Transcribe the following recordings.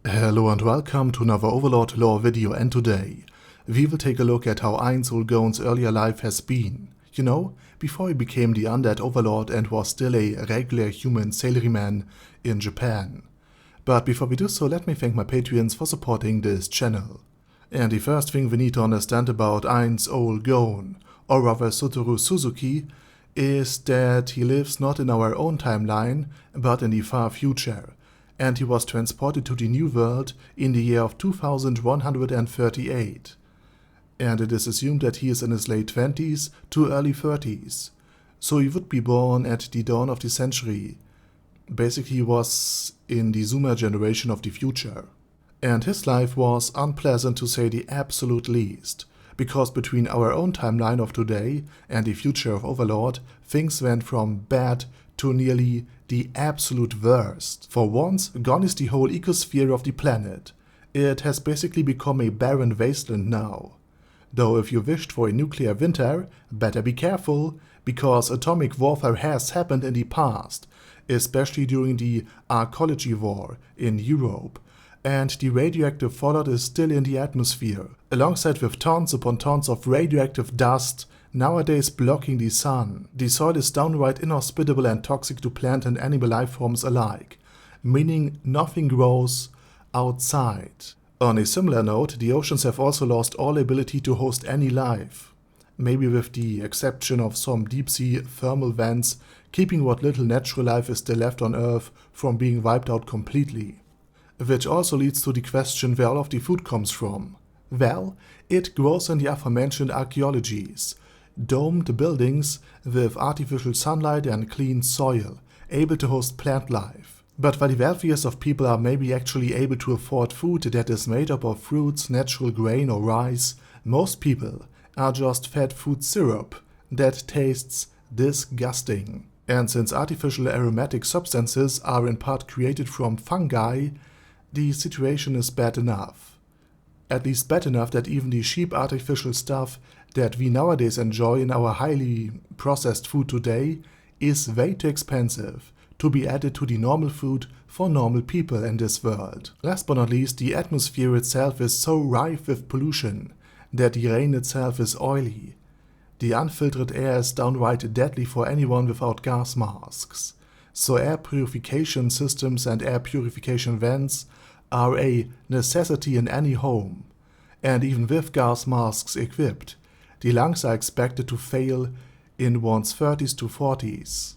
Hello and welcome to another Overlord lore video, and today we will take a look at how Ainz Ooal Gown's earlier life has been. You know, before he became the undead Overlord and was still a regular human salaryman in Japan. But before we do so, let me thank my Patreons for supporting this channel. And the first thing we need to understand about Ainz Ooal Gown, or rather Satoru Suzuki, is that he lives not in our own timeline, but in the far future. And he was transported to the New World in the year of 2138. And it is assumed that he is in his late 20s to early 30s. So he would be born at the dawn of the century. Basically he was in the Zoomer generation of the future. And his life was unpleasant to say the absolute least, because between our own timeline of today and the future of Overlord, things went from bad to nearly the absolute worst. For once, gone is the whole ecosphere of the planet. It has basically become a barren wasteland now. Though if you wished for a nuclear winter, better be careful, because atomic warfare has happened in the past, especially during the Arcology War in Europe, and the radioactive fallout is still in the atmosphere, alongside with tons upon tons of radioactive dust nowadays blocking the sun. The soil is downright inhospitable and toxic to plant and animal life forms alike, meaning nothing grows outside. On a similar note, the oceans have also lost all ability to host any life, maybe with the exception of some deep-sea thermal vents, keeping what little natural life is still left on Earth from being wiped out completely. Which also leads to the question where all of the food comes from. Well, it grows in the aforementioned archaeologies. Domed buildings with artificial sunlight and clean soil, able to host plant life. But while the wealthiest of people are maybe actually able to afford food that is made up of fruits, natural grain or rice, most people are just fed food syrup that tastes disgusting. And since artificial aromatic substances are in part created from fungi, the situation is bad enough. At least bad enough that even the cheap artificial stuff that we nowadays enjoy in our highly processed food today is way too expensive to be added to the normal food for normal people in this world. Last but not least, the atmosphere itself is so rife with pollution that the rain itself is oily. The unfiltered air is downright deadly for anyone without gas masks. So air purification systems and air purification vents are a necessity in any home. And even with gas masks equipped, the lungs are expected to fail in one's 30s to 40s.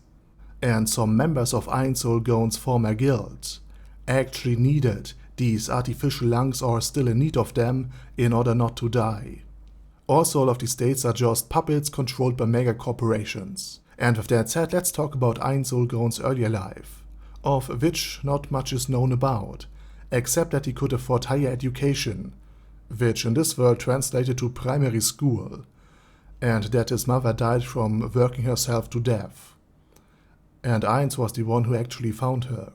And some members of Ainz Ooal Gown's former guild actually needed these artificial lungs or are still in need of them in order not to die. Also, all of these states are just puppets controlled by mega corporations. And with that said, let's talk about Ainz Ooal Gown's earlier life, of which not much is known about, except that he could afford higher education, which in this world translated to primary school, and that his mother died from working herself to death. And Ainz was the one who actually found her.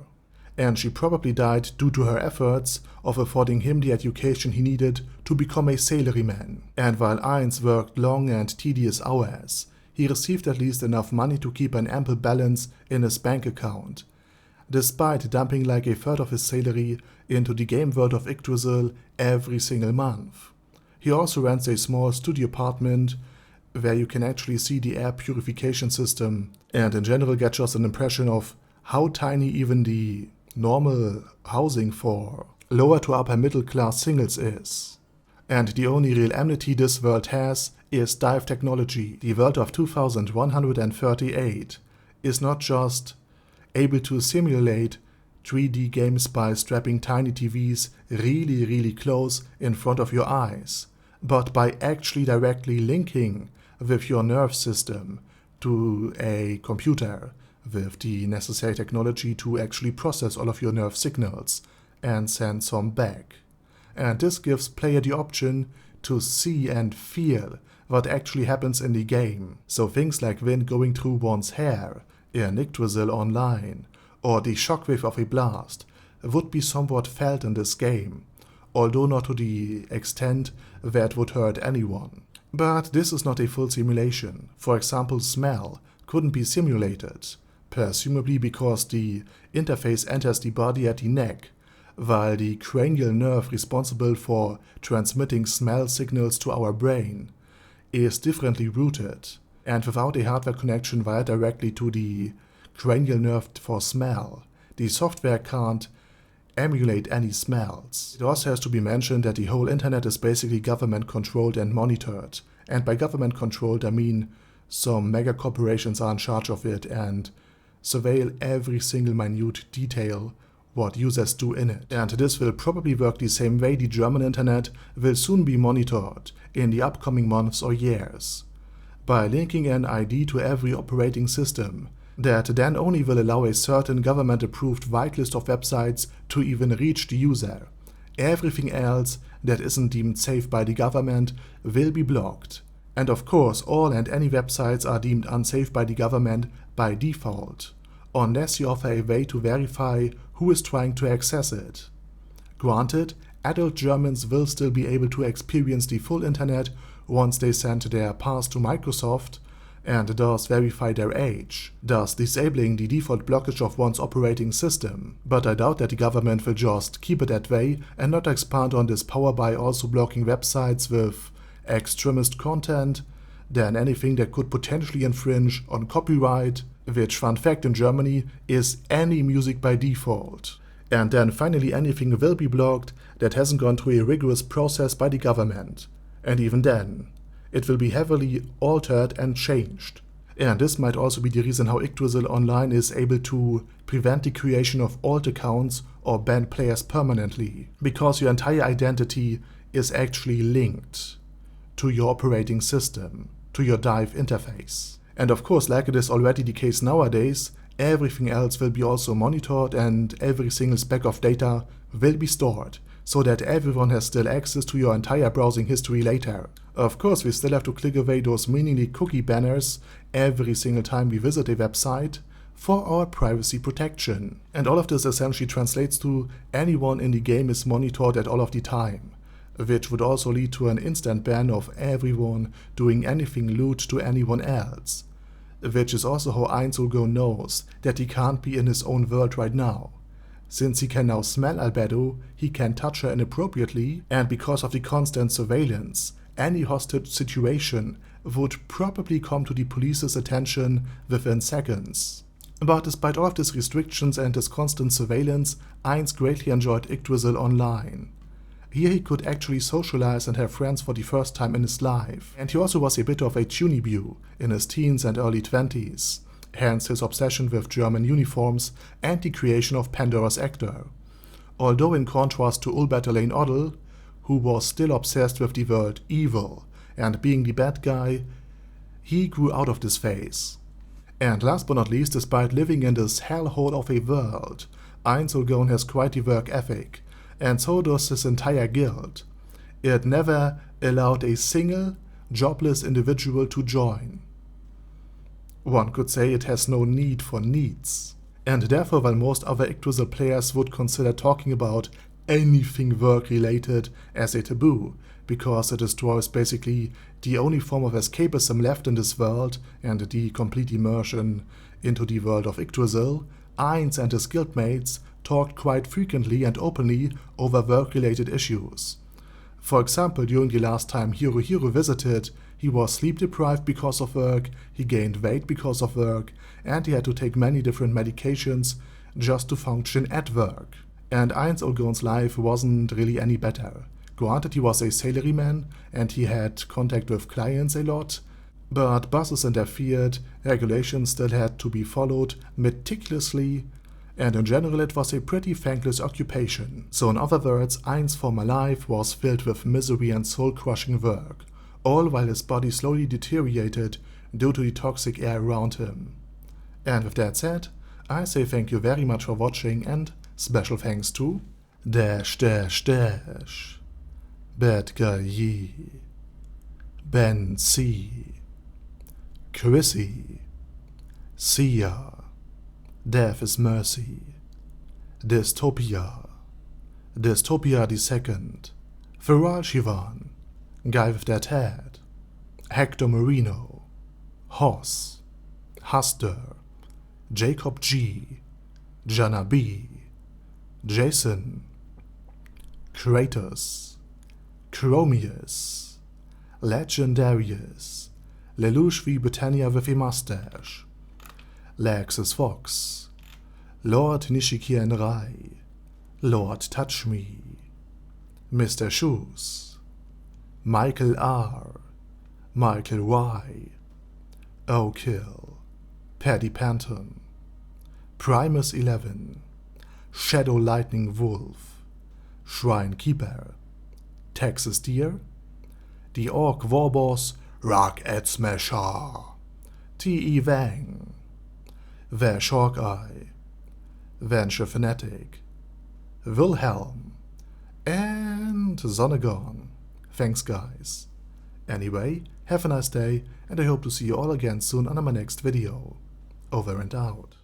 And she probably died due to her efforts of affording him the education he needed to become a salaryman. And while Ainz worked long and tedious hours, he received at least enough money to keep an ample balance in his bank account, despite dumping like a third of his salary into the game world of Yggdrasil every single month. He also rents a small studio apartment where you can actually see the air purification system and in general get just an impression of how tiny even the normal housing for lower to upper middle class singles is. And the only real amenity this world has is dive technology. The world of 2138 is not just able to simulate 3D games by strapping tiny TVs really close in front of your eyes, but by actually directly linking with your nerve system to a computer with the necessary technology to actually process all of your nerve signals and send some back. And this gives player the option to see and feel what actually happens in the game. So things like wind going through one's hair in Yggdrasil Online, or the shockwave of a blast, would be somewhat felt in this game, although not to the extent that would hurt anyone. But this is not a full simulation. For example, smell couldn't be simulated, presumably because the interface enters the body at the neck, while the cranial nerve responsible for transmitting smell signals to our brain is differently routed, and without a hardware connection wired directly to the cranial nerve for smell, the software can't emulate any smells. It also has to be mentioned that the whole internet is basically government controlled and monitored, and by government controlled I mean some mega corporations are in charge of it and surveil every single minute detail what users do in it. And this will probably work the same way the German internet will soon be monitored in the upcoming months or years, by linking an ID to every operating system that then only will allow a certain government-approved whitelist of websites to even reach the user. Everything else that isn't deemed safe by the government will be blocked. And of course, all and any websites are deemed unsafe by the government by default, unless you offer a way to verify who is trying to access it. Granted, adult Germans will still be able to experience the full internet once they send their pass to Microsoft and thus verify their age, thus disabling the default blockage of one's operating system. But I doubt that the government will just keep it that way and not expand on this power by also blocking websites with extremist content, than anything that could potentially infringe on copyright, which, fun fact, in Germany is any music by default. And then finally anything will be blocked that hasn't gone through a rigorous process by the government. And even then, it will be heavily altered and changed. And this might also be the reason how Yggdrasil Online is able to prevent the creation of alt accounts or ban players permanently, because your entire identity is actually linked to your operating system, to your Dive interface. And of course, like it is already the case nowadays, everything else will be also monitored and every single speck of data will be stored, so that everyone has still access to your entire browsing history later. Of course, we still have to click away those meaningless cookie banners every single time we visit a website for our privacy protection. And all of this essentially translates to anyone in the game is monitored at all of the time, which would also lead to an instant ban of everyone doing anything lewd to anyone else, which is also how Ainz Ooal Gown knows that he can't be in his own world right now. Since he can now smell Albedo, he can touch her inappropriately, and because of the constant surveillance, any hostage situation would probably come to the police's attention within seconds. But despite all of these restrictions and this constant surveillance, Ainz greatly enjoyed Yggdrasil Online. Here he could actually socialize and have friends for the first time in his life, and he also was a bit of a tunibue in his teens and early 20s, hence his obsession with German uniforms and the creation of Pandora's Actor. Although in contrast to Ulbert Elaine Oddle, who was still obsessed with the word evil and being the bad guy, he grew out of this phase. And last but not least, despite living in this hellhole of a world, Ainz Ooal Gown has quite the work ethic, and so does his entire guild. It never allowed a single, jobless individual to join. One could say it has no need for needs. And therefore, while most other Yggdrasil players would consider talking about anything work-related as a taboo, because it destroys basically the only form of escapism left in this world and the complete immersion into the world of Yggdrasil, Ainz and his guildmates talked quite frequently and openly over work-related issues. For example, during the last time Hiro visited, he was sleep-deprived because of work, he gained weight because of work, and he had to take many different medications just to function at work. And Ainz Ooal Gown's life wasn't really any better. Granted, he was a salaryman and he had contact with clients a lot, but bosses interfered, regulations still had to be followed meticulously, and in general it was a pretty thankless occupation. So in other words, Ainz's former life was filled with misery and soul-crushing work, all while his body slowly deteriorated due to the toxic air around him. And with that said, I say thank you very much for watching, and special thanks to Bad Guy Yi, Ben C, Chrissy, Sia, Death is Mercy, Dystopia the Second, Feral Shivan, Guy with That Head, Hector Marino, Hoss, Huster, Jacob G, Jana B, Jason, Kratos, Chromius, Legendarius, Lelouch v Britannia with a mustache, Lexus Fox, Lord Nishikian Rai, Lord Touch Me, Mr. Shoes, Michael R, Michael Y, O'Kill, Paddy Panton, Primus 11, Shadow Lightning Wolf, Shrine Keeper, Texas Deer, the Orc Warboss Rocket Smasher, T.E. Wang, Vash Hawkeye, Venture Fanatic, Wilhelm, and Sonnegon. Thanks guys. Anyway, have a nice day, and I hope to see you all again soon on my next video. Over and out.